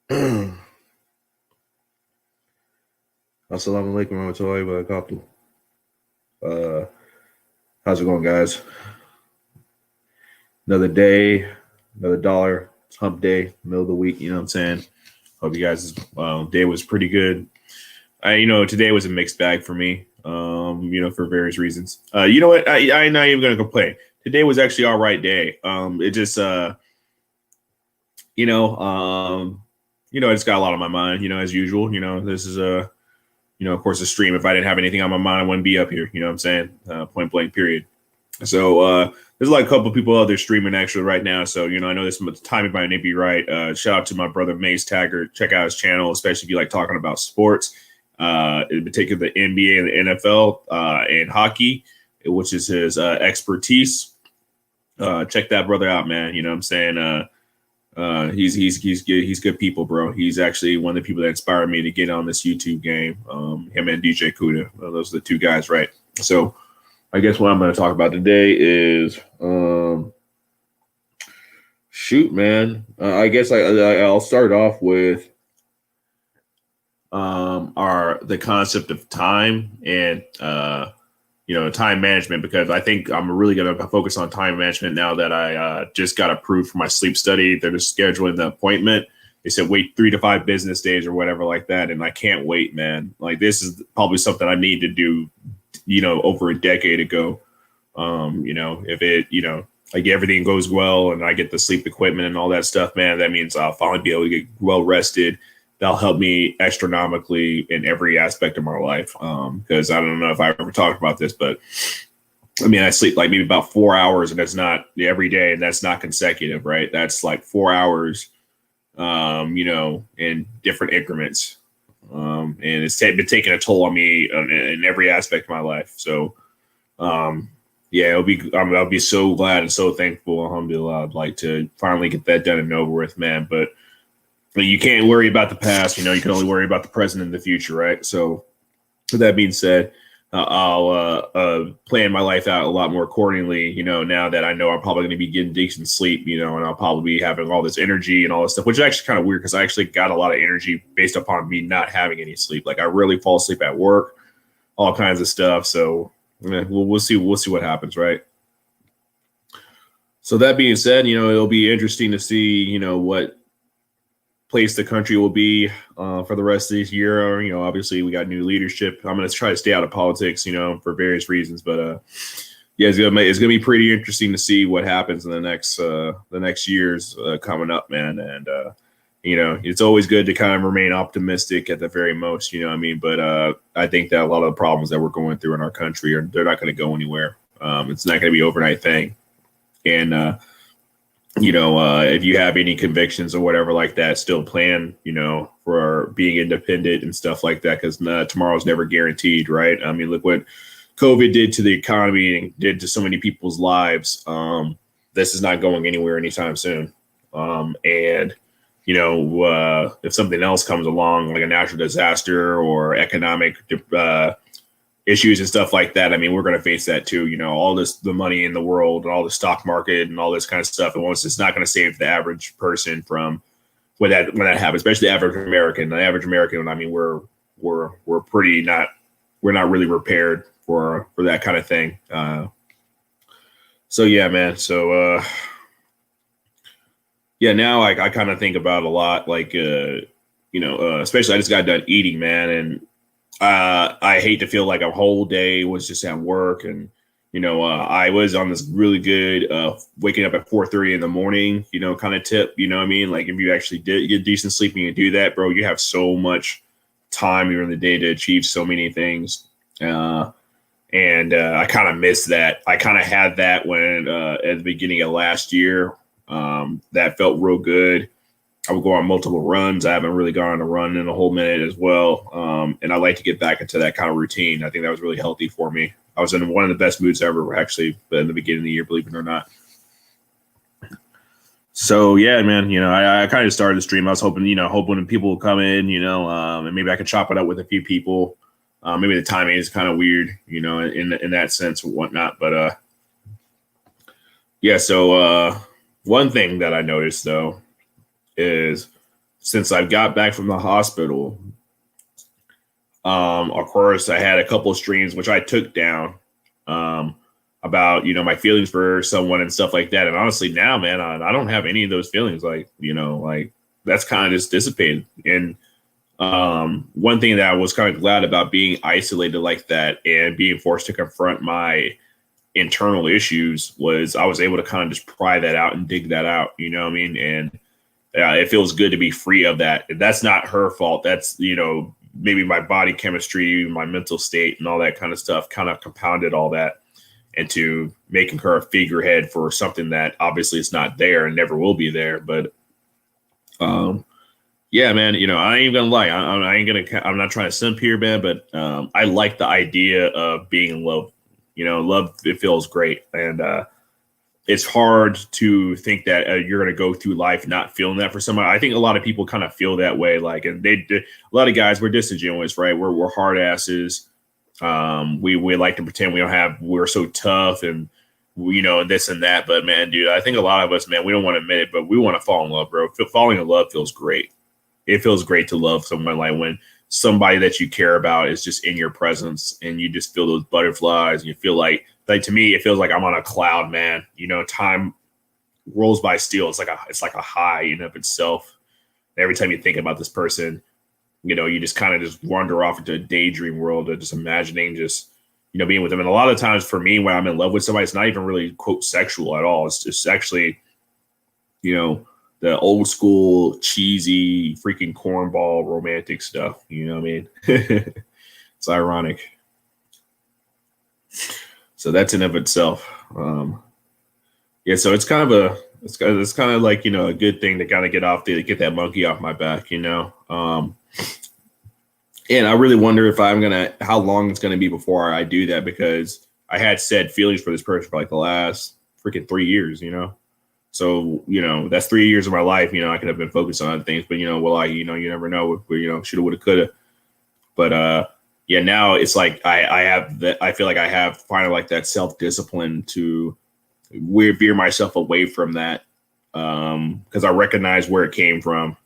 Assalamu alaikum warahmatullahi wabarakatuh. How's it going, guys? Another day, another dollar. It's hump day, middle of the week. You know what I'm saying? Hope you guys' day was pretty good. Today was a mixed bag for me. For various reasons. You know what? I'm not even gonna complain. Today was actually all right day. It just I just got a lot on my mind. As usual. This is of course, a stream. If I didn't have anything on my mind, I wouldn't be up here. You know what I'm saying? Point blank, period. So there's like a couple of people out there streaming actually right now. So, I know this timing might not be right. Shout out to my brother Mace Taggart. Check out his channel, especially if you like talking about sports, in particular the NBA and the NFL and hockey, which is his expertise. Check that brother out, man. You know what I'm saying? He's good people, bro. He's actually one of the people that inspired me to get on this YouTube game. Him and DJ Kuda. Well, those are the two guys, right? So I guess what I'm going to talk about today is shoot, man. I guess I'll start off with the concept of time and time management, because I think I'm really going to focus on time management now that I just got approved for my sleep study. They're just scheduling the appointment. They said wait 3 to 5 business days or whatever like that. And I can't wait, man. Like, this is probably something I need to do, over a decade ago. If it, like everything goes well and I get the sleep equipment and all that stuff, man, that means I'll finally be able to get well rested. That'll help me astronomically in every aspect of my life. Because I don't know if I ever talked about this, but I mean, I sleep like maybe about 4 hours, and that's not every day, and that's not consecutive, right? That's like 4 hours, in different increments. And it's been taking a toll on me in every aspect of my life. So, I'll be so glad and so thankful. Alhamdulillah, I'd like to finally get that done and over with, man. But you can't worry about the past. You can only worry about the present and the future, right? So, with that being said, I'll plan my life out a lot more accordingly, now that I know I'm probably going to be getting decent sleep, and I'll probably be having all this energy and all this stuff, which is actually kind of weird because I actually got a lot of energy based upon me not having any sleep. Like, I really fall asleep at work, all kinds of stuff. So we'll see what happens, right? So that being said, it'll be interesting to see, what place the country will be for the rest of this year. Obviously we got new leadership. I'm going to try to stay out of politics, for various reasons, but it's gonna be pretty interesting to see what happens in the next years coming up, man. And it's always good to kind of remain optimistic at the very most, but I think that a lot of the problems that we're going through in our country they're not going to go anywhere. It's not going to be an overnight thing. And if you have any convictions or whatever like that, still plan, for being independent and stuff like that, because tomorrow's never guaranteed, right? I mean, look what COVID did to the economy and did to so many people's lives. This is not going anywhere anytime soon. And if something else comes along, like a natural disaster or economic issues and stuff like that, I mean, we're going to face that too. All the money in the world and all the stock market and all this kind of stuff. And once it's not going to save the average person from when that happens, especially the average American. The average American, I mean, we're not really prepared for that kind of thing. So yeah, man. So now I kind of think about a lot, like especially I just got done eating, man, and I hate to feel like a whole day was just at work, and I was on this really good waking up at 4:30 in the morning, kind of tip. You know what I mean? Like, if you actually did get decent sleep and you do that, bro, you have so much time during the day to achieve so many things. And I kind of missed that. I kind of had that when at the beginning of last year. That felt real good. I would go on multiple runs. I haven't really gone on a run in a whole minute as well. And I like to get back into that kind of routine. I think that was really healthy for me. I was in one of the best moods ever, actually, in the beginning of the year, believe it or not. So yeah, man, I kind of started the stream. I was hoping people would come in, and maybe I could chop it up with a few people. Maybe the timing is kind of weird, in that sense or whatnot. But so one thing that I noticed though is since I got back from the hospital, of course, I had a couple of streams which I took down about, my feelings for someone and stuff like that. And honestly, now, man, I don't have any of those feelings. Like, like that's kind of just dissipated. And one thing that I was kind of glad about being isolated like that and being forced to confront my internal issues was I was able to kind of just pry that out and dig that out. You know what I mean? And it feels good to be free of that. That's not her fault. That's, maybe my body chemistry, my mental state and all that kind of stuff kind of compounded all that into making her a figurehead for something that obviously is not there and never will be there. But yeah, man, I ain't gonna lie. I'm not trying to simp here, man, but I like the idea of being in love. Love, it feels great. And it's hard to think that you're going to go through life not feeling that for somebody. I think a lot of people kind of feel that way. Like, and a lot of guys, we're disingenuous, right? We're hard asses. We like to pretend we're so tough and this and that. But man, dude, I think a lot of us, man, we don't want to admit it, but we want to fall in love, bro. Falling in love feels great. It feels great to love someone, like when somebody that you care about is just in your presence and you just feel those butterflies and you feel like to me, it feels like I'm on a cloud, man. Time rolls by still. It's like a high in of itself. Every time you think about this person, you just kind of just wander off into a daydream world of just imagining just, being with them. And a lot of times for me, when I'm in love with somebody, it's not even really quote sexual at all. It's just actually, the old school, cheesy, freaking cornball romantic stuff. You know what I mean? It's ironic. So that's in of itself. Yeah, so it's kind of like, a good thing to kind of get that monkey off my back, And I really wonder how long it's gonna be before I do that, because I had said feelings for this person for like the last freaking 3 years, So, that's 3 years of my life, I could have been focused on other things, but you never know, shoulda, woulda, coulda. But yeah, now it's like I feel like I have finally like that self-discipline to veer myself away from that, because I recognize where it came from.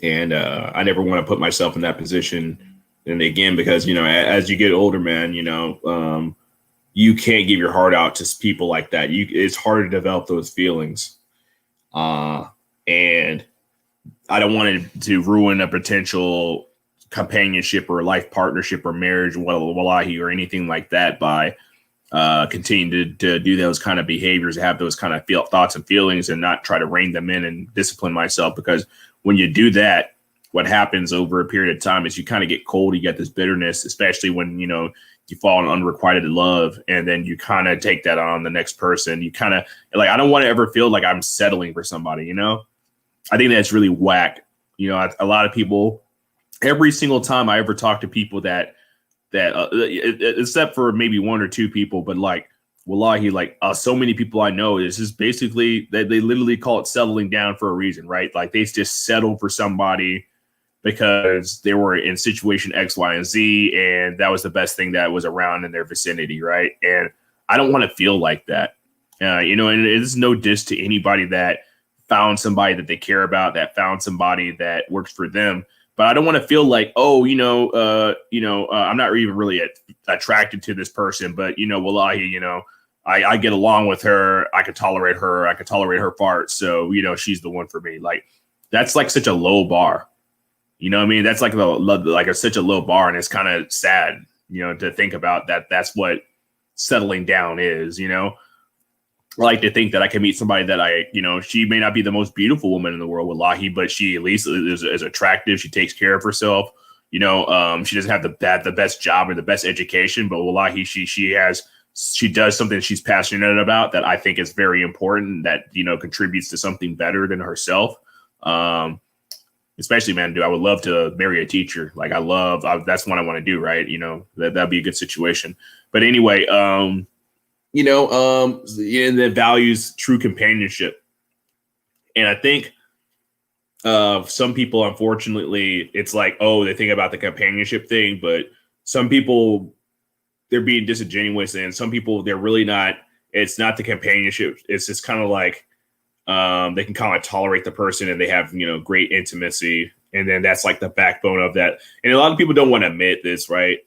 And I never want to put myself in that position. And again, because, as you get older, man, you can't give your heart out to people like that. It's hard to develop those feelings. And I don't want it to ruin a potential companionship or life partnership or marriage, wallahi, or anything like that by continuing to do those kind of behaviors, have those kind of thoughts and feelings, and not try to rein them in and discipline myself. Because when you do that, what happens over a period of time is you kind of get cold. You get this bitterness, especially when, you fall in unrequited love, and then you kind of take that on the next person. You kind of like, I don't want to ever feel like I'm settling for somebody, I think that's really whack. A lot of people, every single time I ever talk to people that except for maybe one or two people, but like, wallahi, like so many people I know, is just basically they literally call it settling down for a reason, right? Like they just settled for somebody because they were in situation X, Y, and Z, and that was the best thing that was around in their vicinity, right? And I don't want to feel like that, and it's no diss to anybody that found somebody that they care about, that found somebody that works for them. But I don't want to feel like, I'm not even really attracted to this person, but wallahi, I get along with her. I could tolerate her. I could tolerate her farts. So, she's the one for me. Like, that's like such a low bar. You know what I mean? That's like such a low bar. And it's kind of sad, to think about that. That's what settling down is, I like to think that I can meet somebody that she may not be the most beautiful woman in the world, wallahi, but she at least is attractive. She takes care of herself. She doesn't have the best job or the best education, but wallahi, she does something she's passionate about that I think is very important, that, contributes to something better than herself. Especially, man, dude, I would love to marry a teacher. Like that's what I want to do. Right. That'd be a good situation. But anyway, that values true companionship. And I think some people, unfortunately, it's like, they think about the companionship thing, but some people, they're being disingenuous, and some people, they're really not. It's not the companionship. It's just kind of like, They can kind of tolerate the person, and they have, great intimacy. And then that's like the backbone of that. And a lot of people don't want to admit this, right?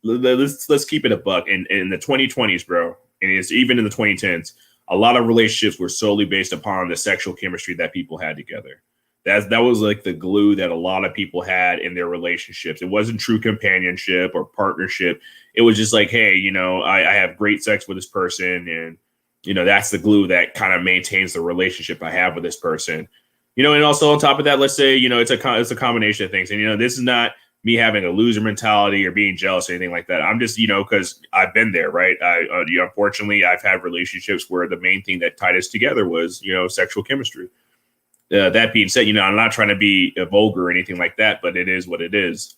Let's keep it a buck. And in the 2020s, bro, and it's even in the 2010s, a lot of relationships were solely based upon the sexual chemistry that people had together. That was like the glue that a lot of people had in their relationships. It wasn't true companionship or partnership. It was just like, hey, I have great sex with this person, and that's the glue that kind of maintains the relationship I have with this person. And also on top of that, let's say, it's a combination of things. And, this is not me having a loser mentality or being jealous or anything like that. I'm just, because I've been there, right? Unfortunately, I've had relationships where the main thing that tied us together was, sexual chemistry. That being said, I'm not trying to be vulgar or anything like that, but it is what it is.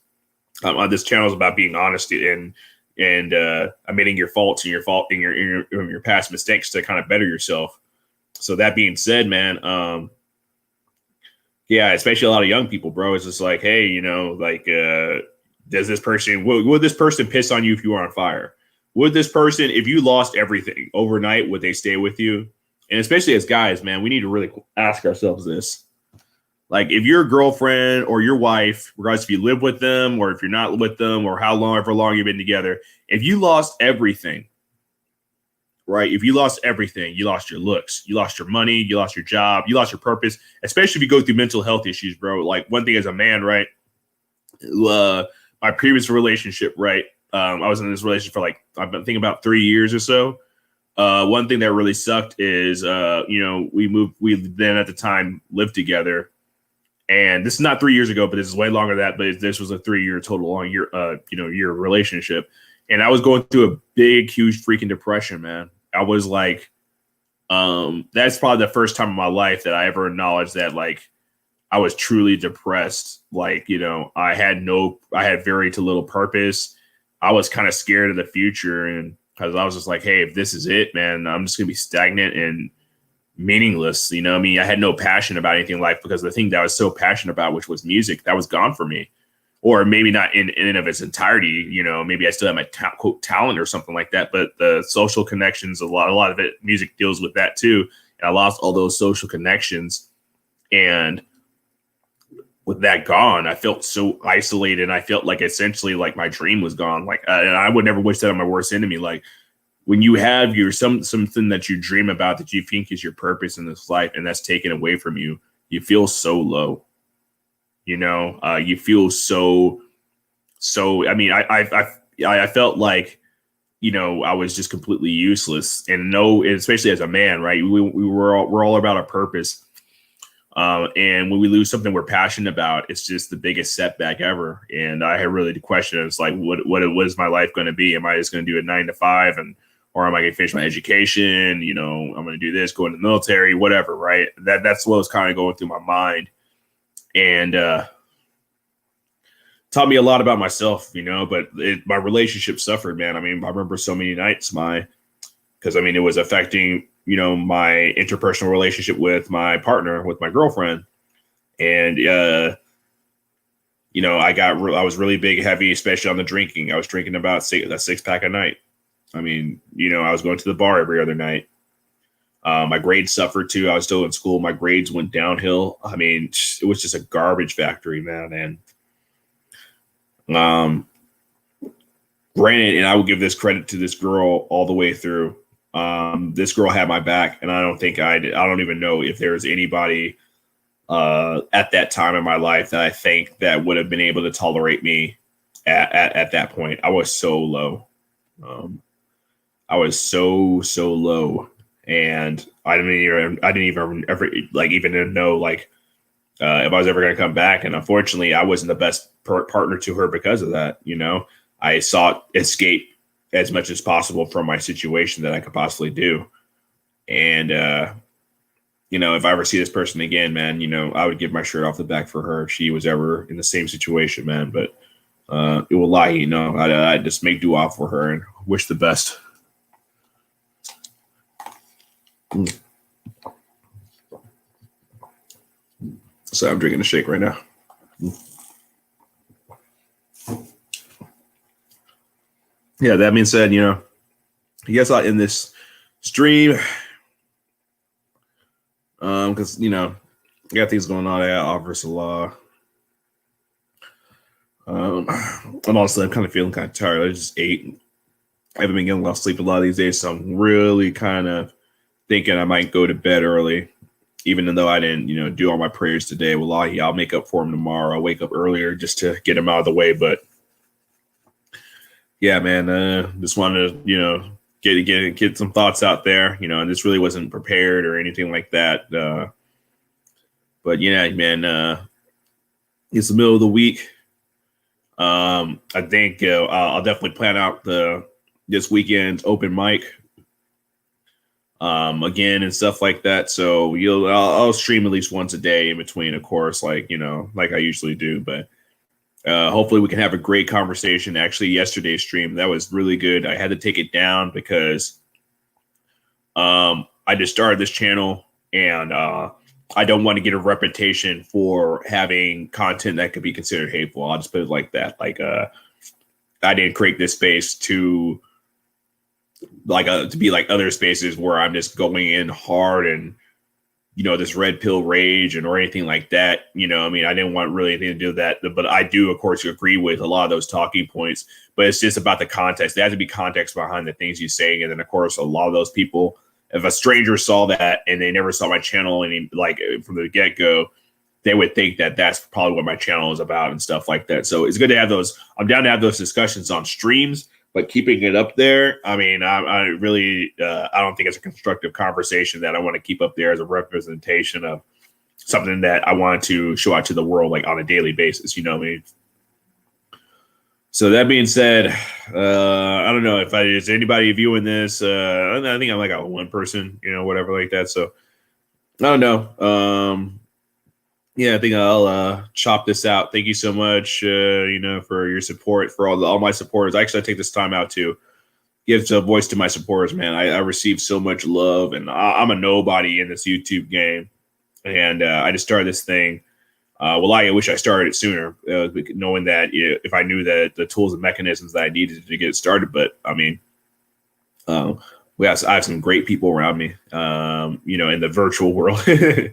This channel is about being honest and admitting your faults and your past mistakes to kind of better yourself. So that being said, man, yeah, especially a lot of young people, bro. It's just like, hey, does this person, would this person piss on you if you were on fire? Would this person, if you lost everything overnight, would they stay with you? And especially as guys, man, we need to really ask ourselves this. Like, if your girlfriend or your wife, regardless if you live with them or if you're not with them or however long you've been together, if you lost everything, right? If you lost everything, you lost your looks, you lost your money, you lost your job, you lost your purpose, especially if you go through mental health issues, bro. Like, one thing as a man, right? My previous relationship, right? I was in this relationship for I've been thinking about 3 years or so. One thing that really sucked is, we then at the time lived together. And this is not 3 years ago, but this is way longer than that. But this was a 3-year total year relationship. And I was going through a big, huge freaking depression, man. I was like, that's probably the first time in my life that I ever acknowledged that, I was truly depressed. I had very little purpose. I was kind of scared of the future. And because I was just like, hey, if this is it, man, I'm just going to be stagnant and meaningless. I had no passion about anything in life, because the thing that I was so passionate about, which was music, that was gone from me. Or maybe not in and of its entirety, maybe I still have my quote talent or something like that. But the social connections, a lot of it, music deals with that too. And I lost all those social connections. And with that gone, I felt so isolated. I felt like essentially like my dream was gone. And I would never wish that on my worst enemy. Like, when you have something that you dream about that you think is your purpose in this life, and that's taken away from you, you feel so low. You feel so. I mean, I felt like, I was just completely useless, and especially as a man, right? We're all about our purpose. And when we lose something we're passionate about, it's just the biggest setback ever. And I had really to question it. It's like, what is my life going to be? Am I just going to do a 9 to 5 or am I going to finish my education? I'm going to do this, go into the military, whatever, right? That's what was kind of going through my mind. And taught me a lot about myself, but my relationship suffered, man. I mean, I remember so many nights because it was affecting, my interpersonal relationship with my partner, with my girlfriend. And, I was really big, heavy, especially on the drinking. I was drinking about a 6-pack a night. I mean, I was going to the bar every other night. My grades suffered too. I was still in school. My grades went downhill. I mean, it was just a garbage factory, man. And granted, and I will give this credit to this girl all the way through. This girl had my back, and I don't even know if there's anybody at that time in my life that I think that would have been able to tolerate me at that point. I was so low. I was so low, and I didn't even ever even know if I was ever going to come back. And unfortunately, I wasn't the best partner to her because of that. I sought escape as much as possible from my situation that I could possibly do. And, if I ever see this person again, man, I would give my shirt off the back for her if she was ever in the same situation, man. But it will lie, I just make do off for her and wish the best. So I'm drinking a shake right now. Yeah, that being said, I guess in this stream, Because I got things going on. I got offers a law. And also, I'm kind of feeling kind of tired. I just ate. I haven't been getting a lot of sleep a lot of these days, so I'm really kind of thinking I might go to bed early, even though I didn't, do all my prayers today. Wallahi, I'll make up for them tomorrow. I'll wake up earlier just to get them out of the way. But yeah, man, just wanted to, get some thoughts out there, and this really wasn't prepared or anything like that. But yeah, man, it's the middle of the week. I think I'll definitely plan out this weekend's open mic again and stuff like that. So I'll stream at least once a day in between, of course, like I usually do. But hopefully we can have a great conversation. Actually, yesterday's stream, that was really good. I had to take it down because I just started this channel, and I don't want to get a reputation for having content that could be considered hateful. I'll just put it like that. Like, I didn't create this space to be like other spaces where I'm just going in hard and, this red pill rage or anything like that. I didn't want really anything to do with that. But I do, of course, agree with a lot of those talking points. But it's just about the context. There has to be context behind the things you're saying. And then, of course, a lot of those people, if a stranger saw that and they never saw my channel and from the get-go, they would think that that's probably what my channel is about and stuff like that. So it's good to have those. I'm down to have those discussions on streams, but keeping it up there, I really, I don't think it's a constructive conversation that I want to keep up there as a representation of something that I want to show out to the world, like on a daily basis, So that being said, I don't know if is anybody viewing this. I think I'm like a one person, whatever like that. So I don't know. Yeah, I think I'll chop this out. Thank you so much, for your support, for all my supporters. Actually, I take this time out to give a voice to my supporters, man. I receive so much love, and I'm a nobody in this YouTube game. And I just started this thing. I wish I started it sooner, knowing that if I knew that the tools and mechanisms that I needed to get it started. But I have some great people around me, in the virtual world, and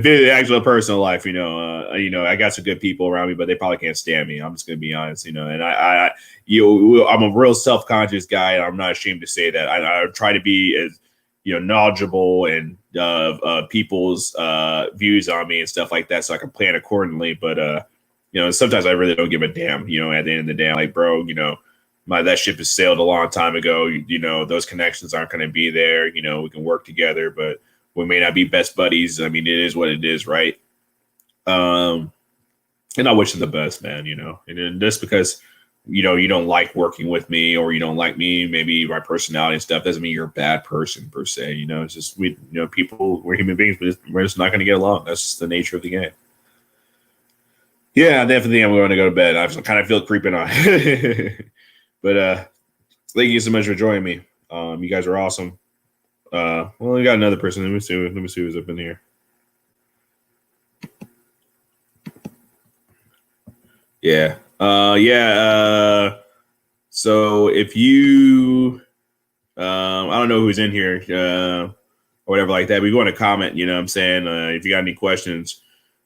the actual personal life. I got some good people around me, but they probably can't stand me. I'm just gonna be honest, and I'm a real self-conscious guy, and I'm not ashamed to say that. I try to be as knowledgeable and people's views on me and stuff like that, so I can plan accordingly. But sometimes I really don't give a damn. At the end of the day, I'm like, bro, that ship has sailed a long time ago. Those connections aren't going to be there. We can work together, but we may not be best buddies. It is what it is, right? And I wish them the best, man. And then just because you don't like working with me or you don't like me, maybe my personality and stuff, doesn't mean you're a bad person per se. It's just people, we're human beings, but we're just not going to get along. That's just the nature of the game. Yeah, definitely. I'm going to go to bed. I kind of feel creeping on. But thank you so much for joining me. You guys are awesome. We got another person. Let me see who's up in here. Yeah. So if you, I don't know who's in here, or whatever like that, but if you want to comment, what I'm saying, if you got any questions,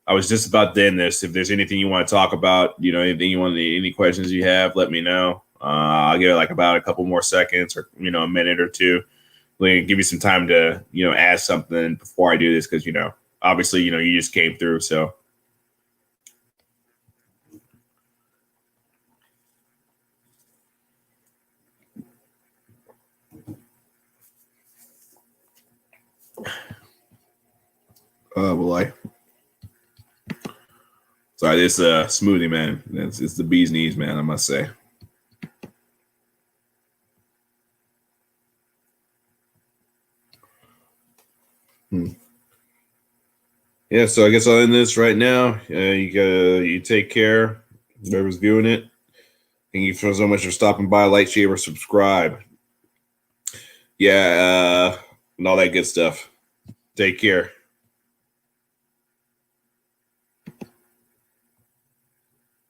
I was just about to end this. If there's anything you want to talk about, any questions you have, let me know. I'll give it about a couple more seconds or, a minute or two. Give you some time to, ask something before I do this. Cause, obviously, you just came through. So. Sorry, this smoothie, man. It's the bee's knees, man, I must say. Yeah, so I guess I'll end this right now. You take care. Whoever's viewing it. Thank you so much for stopping by. Like, share, or subscribe. Yeah, and all that good stuff. Take care.